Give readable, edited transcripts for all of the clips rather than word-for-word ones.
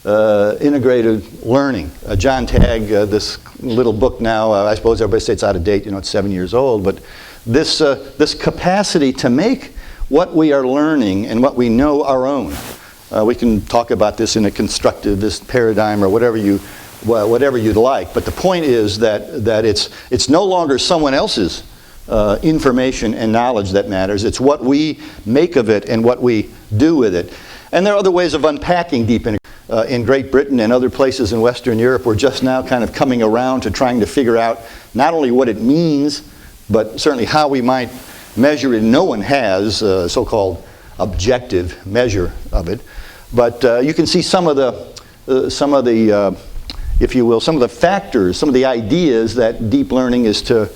integrated learning. John Tagg, this little book now, I suppose everybody says it's out of date, it's 7 years old, but this capacity to make what we are learning and what we know our own. We can talk about this in a constructivist paradigm or whatever you'd like, but the point is that it's no longer someone else's information and knowledge that matters. It's what we make of it and what we do with it. And there are other ways of unpacking deep integration. In Great Britain and other places in Western Europe, we're just now kind of coming around to trying to figure out not only what it means, but certainly how we might measure it. No one has a so-called objective measure of it. But you can see some of the, if you will, some of the factors, some of the ideas that deep learning is to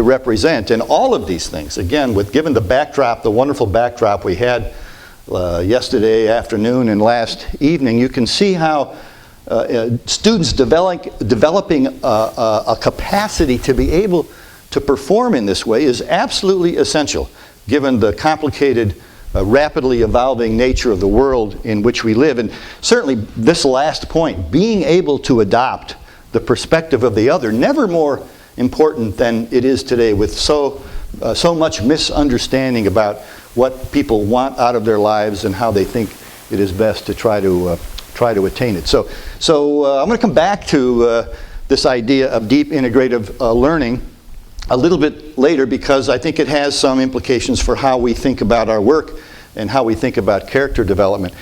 represent. And all of these things, again, given the backdrop, the wonderful backdrop we had yesterday afternoon and last evening, you can see how students developing a capacity to be able to perform in this way is absolutely essential, given the complicated, rapidly evolving nature of the world in which we live. And certainly this last point, being able to adopt the perspective of the other, never more important than it is today, with so much misunderstanding about what people want out of their lives and how they think it is best to try to attain it. So I'm going to come back to this idea of deep integrative learning a little bit later, because I think it has some implications for how we think about our work and how we think about character development.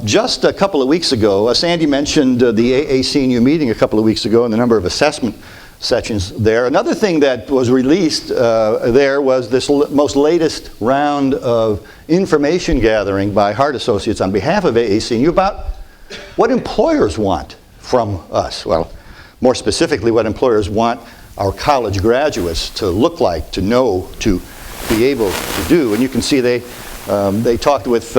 Just a couple of weeks ago, Sandy mentioned the AAC&U meeting a couple of weeks ago and the number of assessment sections there. Another thing that was released there was this most latest round of information gathering by Hart Associates on behalf of AAC&U about what employers want from us. Well, more specifically, what employers want our college graduates to look like, to know, to be able to do. And you can see they talked with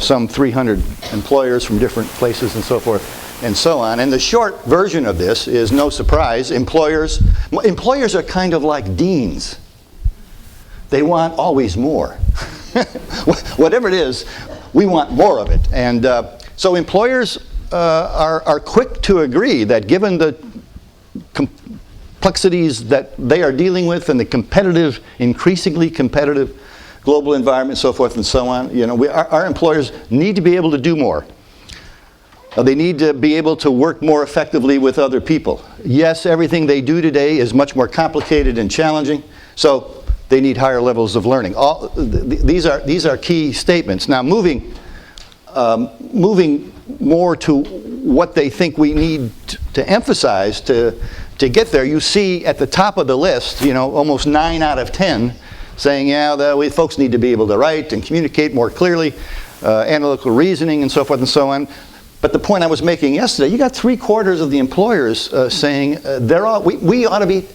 some 300 employers from different places and so forth and so on. And the short version of this is, no surprise, employers are kind of like deans. They want always more. Whatever it is, we want more of it. And so employers are quick to agree that given the complexities that they are dealing with and the increasingly competitive global environment, so forth and so on, our employers need to be able to do more. They need to be able to work more effectively with other people. Yes, everything they do today is much more complicated and challenging, so they need higher levels of learning. These are key statements. Now, moving more to what they think we need to emphasize to get there, you see at the top of the list, almost 9 out of 10 saying, yeah, folks need to be able to write and communicate more clearly, analytical reasoning and so forth and so on. But the point I was making yesterday, you got 3/4 of the employers saying we ought to be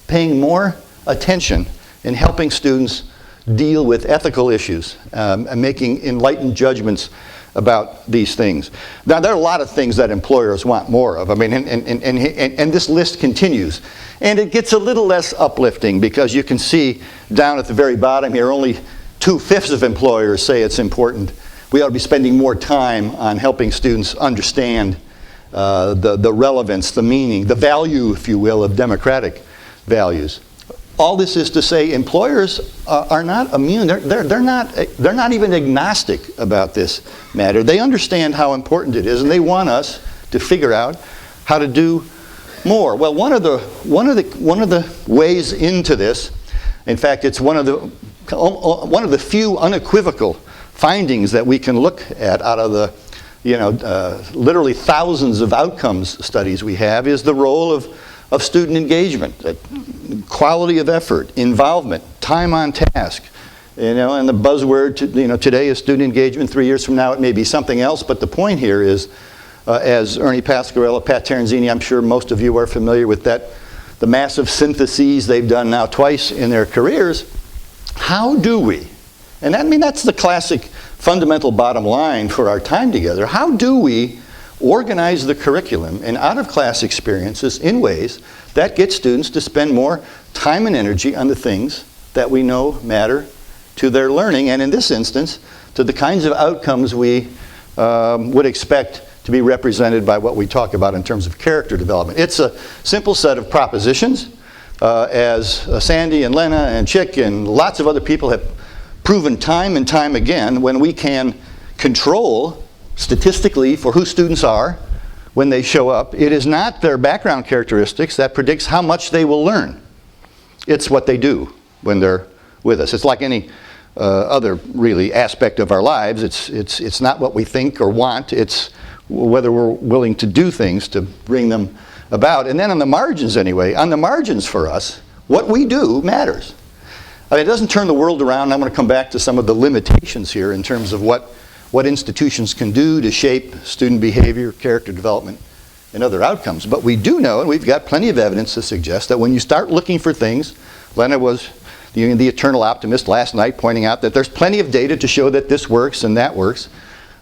paying more attention in helping students deal with ethical issues and making enlightened judgments about these things. Now, there are a lot of things that employers want more of. I mean, and this list continues. And it gets a little less uplifting, because you can see down at the very bottom here, only 2/5 of employers say it's important. We ought to be spending more time on helping students understand the relevance, the meaning, the value, if you will, of democratic values. All this is to say, employers are not immune. They're not even agnostic about this matter. They understand how important it is, and they want us to figure out how to do more. Well, one of the ways into this, in fact, it's one of the few unequivocal findings that we can look at out of the literally thousands of outcomes studies we have, is the role of student engagement, quality of effort, involvement, time on task. And the buzzword today is student engagement. 3 years from now it may be something else, but the point here is, as Ernie Pasquarella, Pat Teranzini, I'm sure most of you are familiar with that, the massive syntheses they've done now twice in their careers. How do we, and that's the classic fundamental bottom line for our time together, how do we organize the curriculum and out-of-class experiences in ways that get students to spend more time and energy on the things that we know matter to their learning, and in this instance, to the kinds of outcomes we would expect to be represented by what we talk about in terms of character development. It's a simple set of propositions, as Sandy and Lena and Chick and lots of other people have proven time and time again. When we can control statistically for who students are when they show up, it is not their background characteristics that predicts how much they will learn. It's what they do when they're with us. It's like any other really aspect of our lives. It's not what we think or want. It's whether we're willing to do things to bring them about. And then on the margins anyway, on the margins for us, what we do matters. I mean, it doesn't turn the world around. I'm going to come back to some of the limitations here in terms of what institutions can do to shape student behavior, character development, and other outcomes. But we do know, and we've got plenty of evidence to suggest, that when you start looking for things, Lena was the eternal optimist last night pointing out that there's plenty of data to show that this works and that works.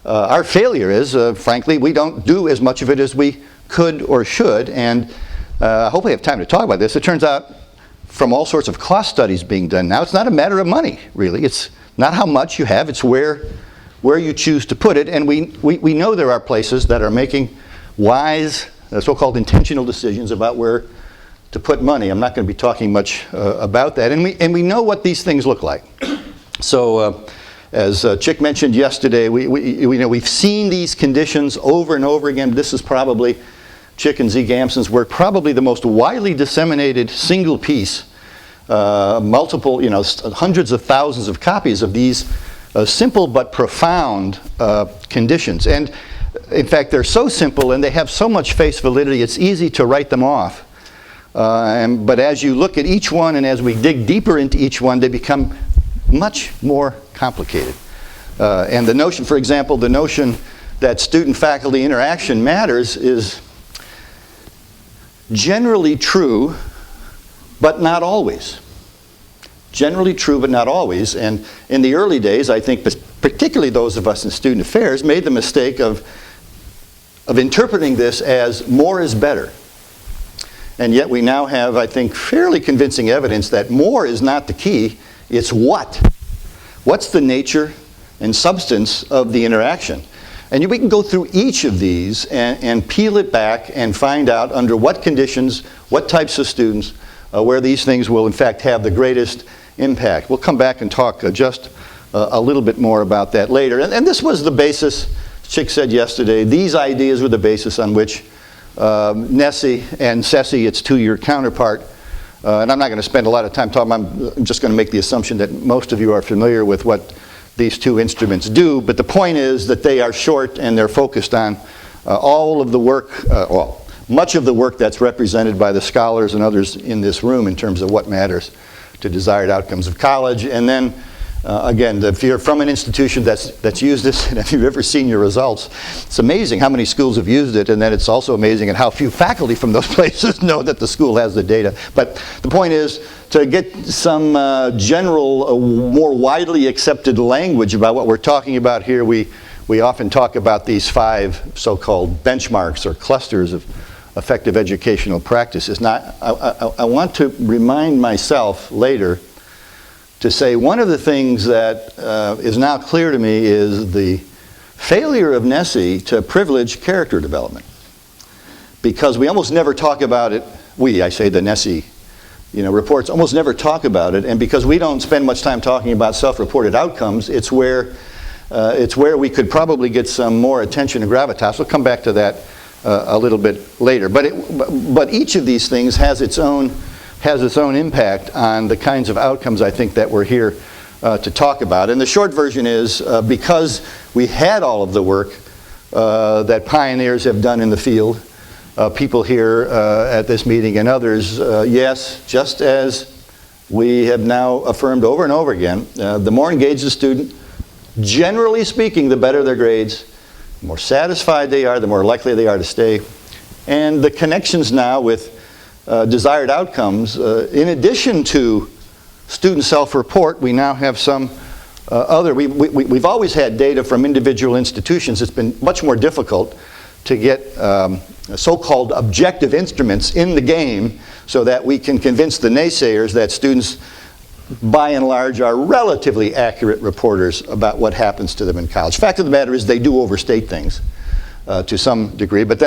Our failure is, frankly, we don't do as much of it as we could or should, and I hope we have time to talk about this. It turns out from all sorts of cost studies being done now, it's not a matter of money, really. It's not how much you have, it's where you choose to put it, and we know there are places that are making wise, so-called intentional decisions about where to put money. I'm not going to be talking much about that, and we know what these things look like. So, as Chick mentioned yesterday, we've seen these conditions over and over again. This is probably Chick and Z. Gamson's work, probably the most widely disseminated single piece, multiple, hundreds of thousands of copies of these simple but profound conditions. And in fact, they're so simple and they have so much face validity, it's easy to write them off. But as you look at each one and as we dig deeper into each one, they become much more complicated. And the notion, for example, the notion that student-faculty interaction matters is generally true, but not always. Generally true, but not always. And in the early days, I think particularly those of us in student affairs made the mistake of interpreting this as more is better. And yet we now have, I think, fairly convincing evidence that more is not the key, it's what. What's the nature and substance of the interaction? And we can go through each of these and peel it back and find out under what conditions, what types of students, where these things will in fact have the greatest impact. We'll come back and talk just a little bit more about that later. And this was the basis, Chick said yesterday, these ideas were the basis on which Nessie and SESI, its two-year counterpart, and I'm not going to spend a lot of time talking, I'm just going to make the assumption that most of you are familiar with what these two instruments do, but the point is that they are short and they're focused on all of the work, much of the work that's represented by the scholars and others in this room in terms of what matters to desired outcomes of college. And then again, if you're from an institution that's used this, and if you've ever seen your results, it's amazing how many schools have used it, and then it's also amazing at how few faculty from those places know that the school has the data. But the point is, to get some general, more widely accepted language about what we're talking about here, we often talk about these 5 so-called benchmarks or clusters of effective educational practices. Now, I want to remind myself later to say one of the things that is now clear to me is the failure of Nessie to privilege character development. Because we almost never talk about it, I say the Nessie reports almost never talk about it, and because we don't spend much time talking about self-reported outcomes, it's where we could probably get some more attention and gravitas. We'll come back to that a little bit later. But each of these things has its own impact on the kinds of outcomes I think that we're here to talk about. And the short version is because we had all of the work that pioneers have done in the field, people here at this meeting and others, yes, just as we have now affirmed over and over again, the more engaged the student, generally speaking, the better their grades, the more satisfied they are, the more likely they are to stay. And the connections now with desired outcomes, in addition to student self-report, we now have some we've always had data from individual institutions. It's been much more difficult to get so-called objective instruments in the game so that we can convince the naysayers that students, by and large, are relatively accurate reporters about what happens to them in college. Fact of the matter is they do overstate things. to some degree. But then